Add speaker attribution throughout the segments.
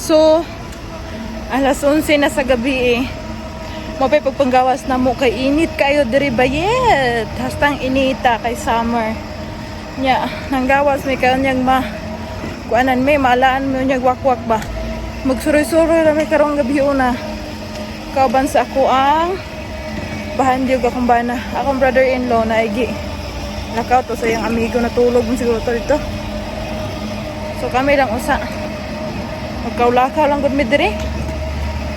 Speaker 1: So, alas 11 na sa gabi eh. Mapay pagpanggawas na mo kay init kayo diri bayet. Hastang inita kay summer. Nya, nanggawas may kanyang kuanan may maalaan mo niya wakwak ba. Magsuroy-suroy na may karong gabi una. Kauban sa ako ang bahandyog akong bana. Akong brother-in-law na igi. Nakaw to sa yung amigo na tulog mo siguro to dito. So kami lang usa. Magkaulakaw lang gud mi diri.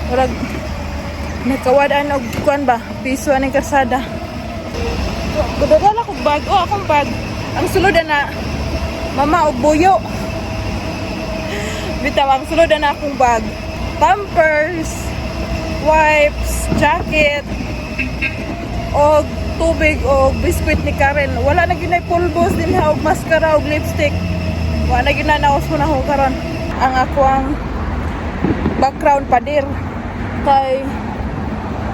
Speaker 1: Murag nagkawadaan og kuan ba? Piso aning karsada. So, gudala ko bag. Oh, akong bag. Ang sulod na mama og buyo. Bitaw ang sulod na akong bag. Pampers, wipes, jacket, og tubig og biskwit ni Karen. Wala na gyud nay pulbos din ha og maskara og lipstick. Wala na gyud na naos mo na ho karon. Ang ako ang background padir kay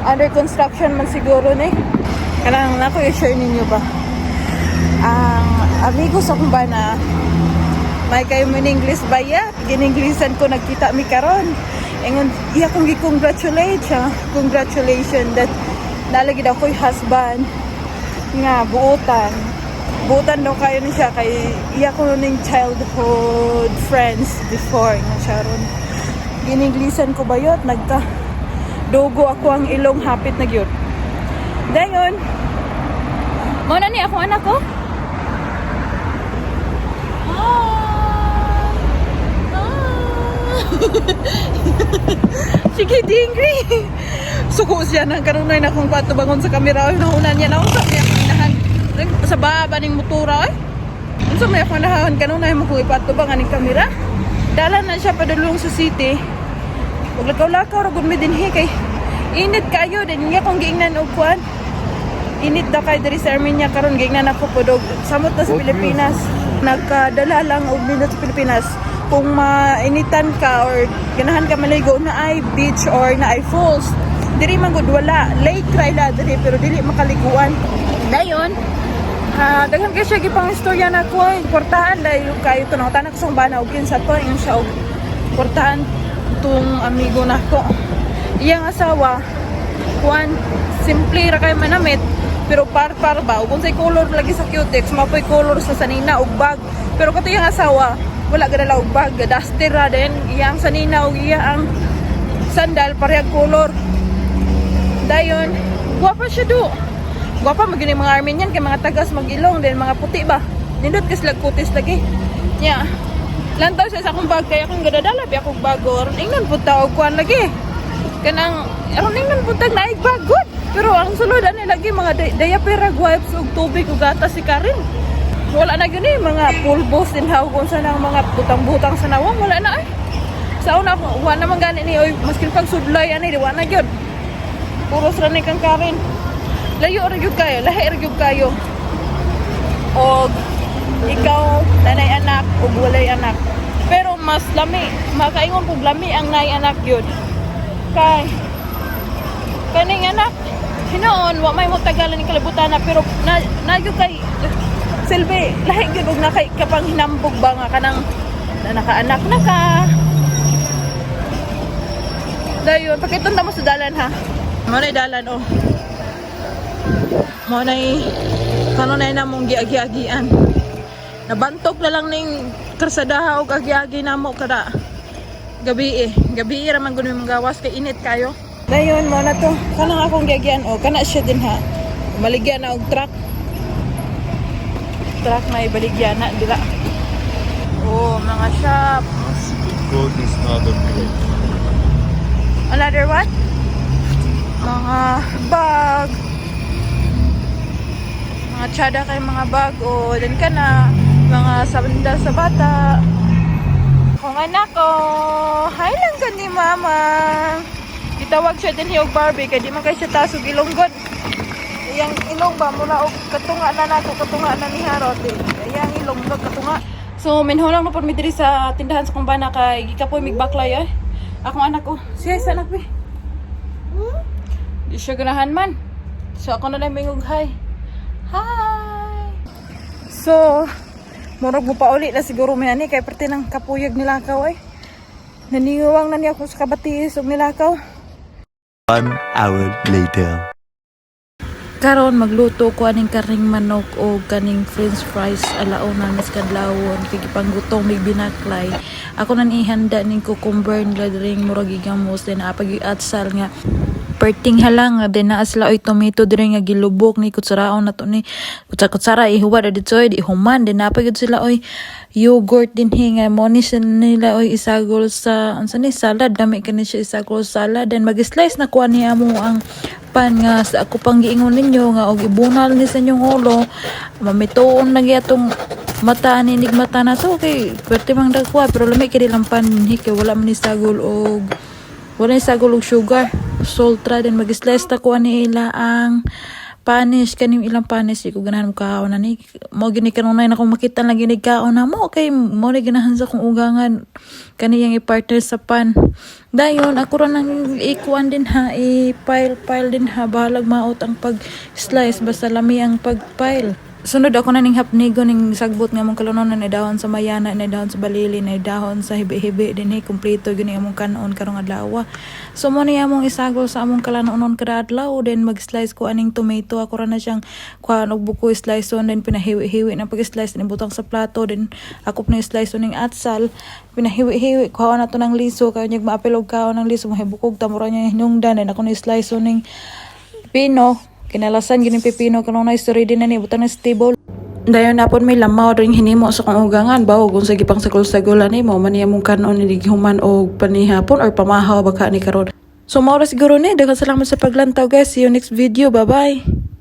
Speaker 1: under construction man siguro ni. Kanang nako i-share ninyo ba. Ang amigo sa kumbana may kayo mo in English ba ya? Gin-Englishan ko nagkita mi karon. Ingon iya kong gi-congratulate siya. Congratulations that nalagi daw ko'y husband nga buutan. Buutan daw kayo ni siya kay iya ko ning childhood friends before nga Sharon. Gin-Englishan ko ba yun? Dugo ako ang ilong hapit na gyud. Dayon. Mo na ni ako anak ko. Sige, dingri. Suko siya ng karunay na kung patubangon sa kamera. Ay, nahunan niya na. Unsa may akong inahan. Sa baba ning motora. Unsa may akong inahan. Kanunay mo kung ipatubangan ng kamera. Dala na siya padulong sa city. Huwag lakaw-lakaw. Ragod may dinhi kay init kayo. Din nga kung giingnan o kuwan. Init daw kayo dari sa Armenia karon giingnan ako podog. Samot na sa Pilipinas. Nagkadala lang og nindot sa Pilipinas. Kung mainitan ka or ganahan ka maligo na ay beach or na ay falls, diri man gud wala. Lake try la diri pero dili makaliguan. Dayon, daghan kay siya gipang istorya na ko, portahan dayon kayo to tanak sang bana og kinsa to yung siya og portahan tung amigo nako. Iyang asawa kuan simple ra kay manamit pero par ba ug unsay color lagi sa cutex mapoy color sa sanina og bag. Pero kato iyang asawa wala gadala og bag, duster ra din iyang sanina og iyang sandal parehag color. Dayon, guwapa siya do. Guwapa magini mga Armenian kay mga tagas magilong din mga puti ba. Nindot kas lag kutis lagi. Nya. Lantaw siya sa akong bag kay akong gadadala bi akong bago. Aron ingnon pud ta og kuan lagi. Kanang aron ingnon pud tag naig bag good. Pero ang sulod ani lagi mga diaper wipes ug tubig ug gatas si Karen. Wala na gani mga pulbos din haw kung sa nang mga butang-butang sa nawang wala na ay. Sa una wala naman gani ni oy maskin pag sudlay ani di wala na gyud. Puros ra ni kang Karen. Layo ra gyud kayo, lahi ra gyud kayo. Og ikaw nanay anak ug walay anak. Pero mas lami, makaingon pug lami ang nay anak gyud. Kay kaning anak hinoon wa may mo tagalan ni kalibutan na pero na gyud kay silbi, lahi gyud og nakay kapang hinambog ba nga kanang nakaanak na ka. Dayon, pakiton ta mo sa dalan ha. Mo nay dalan oh. Mo nay kanunay na mong giagi-agian. Nabantok na lang ning karsadaha og agi-agi namo kada gabi eh. Gabi ra man gud mi gawas kay init kayo. Dayon mo na to. Kanang akong giagian oh, kana siya din ha. Maligyan na og truck. Truck na ibaligyan na dila. Oh, mga shop.
Speaker 2: Gold is not a great.
Speaker 1: Another what? Mga bag. Mga tsada kay mga bag. O, din ka na. Mga sandal sa bata. Kung anak ko, hi lang ka ni mama. Itawag siya din hiyog Barbie. Kaya di man kayo siya tasog ilonggod. Yang ilong ba mula og katunga na nato katunga na ni Harot eh. Yang ilong ba katunga. So minholang na pud mi diri sa tindahan sa kumbana kay gikapoy mig baklay eh. Akong anak ko. Siya sa anak mi. Di siya ganahan man. So ako na lang mingog hi. Hi. So murag mo pa uli na siguro mi ani kay parte ng kapuyag nila kaw eh. Naniwang na niya ako sa kabatis ug nilakaw.
Speaker 3: 1 hour later.
Speaker 1: Karon magluto ko aning karing manok o kaning french fries alauna mis kadlawon kay gipanggutong mig binaklay. Ako nan ihanda ning cucumber nila dring murag igamos din apag atsal nga perting halang din na sila oy tomato diri nga gilubok ni kutsaraon nato ni kutsara ihuwad ditoy di human din napag sila oy yogurt din hinga mo ni nila oy isagol sa unsa ni salad dami kani siya isagol salad then mag-slice na kuha niya mo ang pan nga sa ako pang giingon ninyo nga og ibunal ni sa inyong ulo mamituon lagi atong mata ni mata na to kay pwerte mang dagwa pero lami kay lang pan kay wala man ni sagol og wala ni sagol og sugar salt ra din mag-slice ta kuha ni ila ang panis kaning ilang panis ko ganahan mo kaon na ni mo gini kanunay na kung makita lang gini kaon na mo okay mo na ganahan sa kung ugangan kaniyang i-partner sa pan dayon ako ra nang ikuan din ha i-pile din ha bahalag maot ang pag slice basta lami ang pag-pile. Sunod ako na ning hapnigo ning sagbot nga mong kalunon na dahon sa mayana na dahon sa balili na dahon sa hibi-hibi din kumpleto gini among kanon karong adlaw. So mo ni among isagol sa among kalanonon kada adlaw then mag-slice ko aning tomato ako ra na siyang kuha og buko slice on then pinahiwi-hiwi na pag-slice ni butang sa plato then ako na slice ning atsal pinahiwi-hiwi kuha na to ng liso kay nyag maapil og kaon ng liso mahibukog tamura niya hinungdan then ako na slice ning pino kinalasan gini pipino kanong na story din na ni butang na stable. Dayon napon may lamaw ring hinimo sa kong ugangan bawo kung sa gipang sagol-sagolan nimo man niya mong kanon ni gihuman og panihapon or pamahaw baka ni karon. So mao ra siguro ni daghang salamat sa paglantaw guys. See you next video. Bye bye.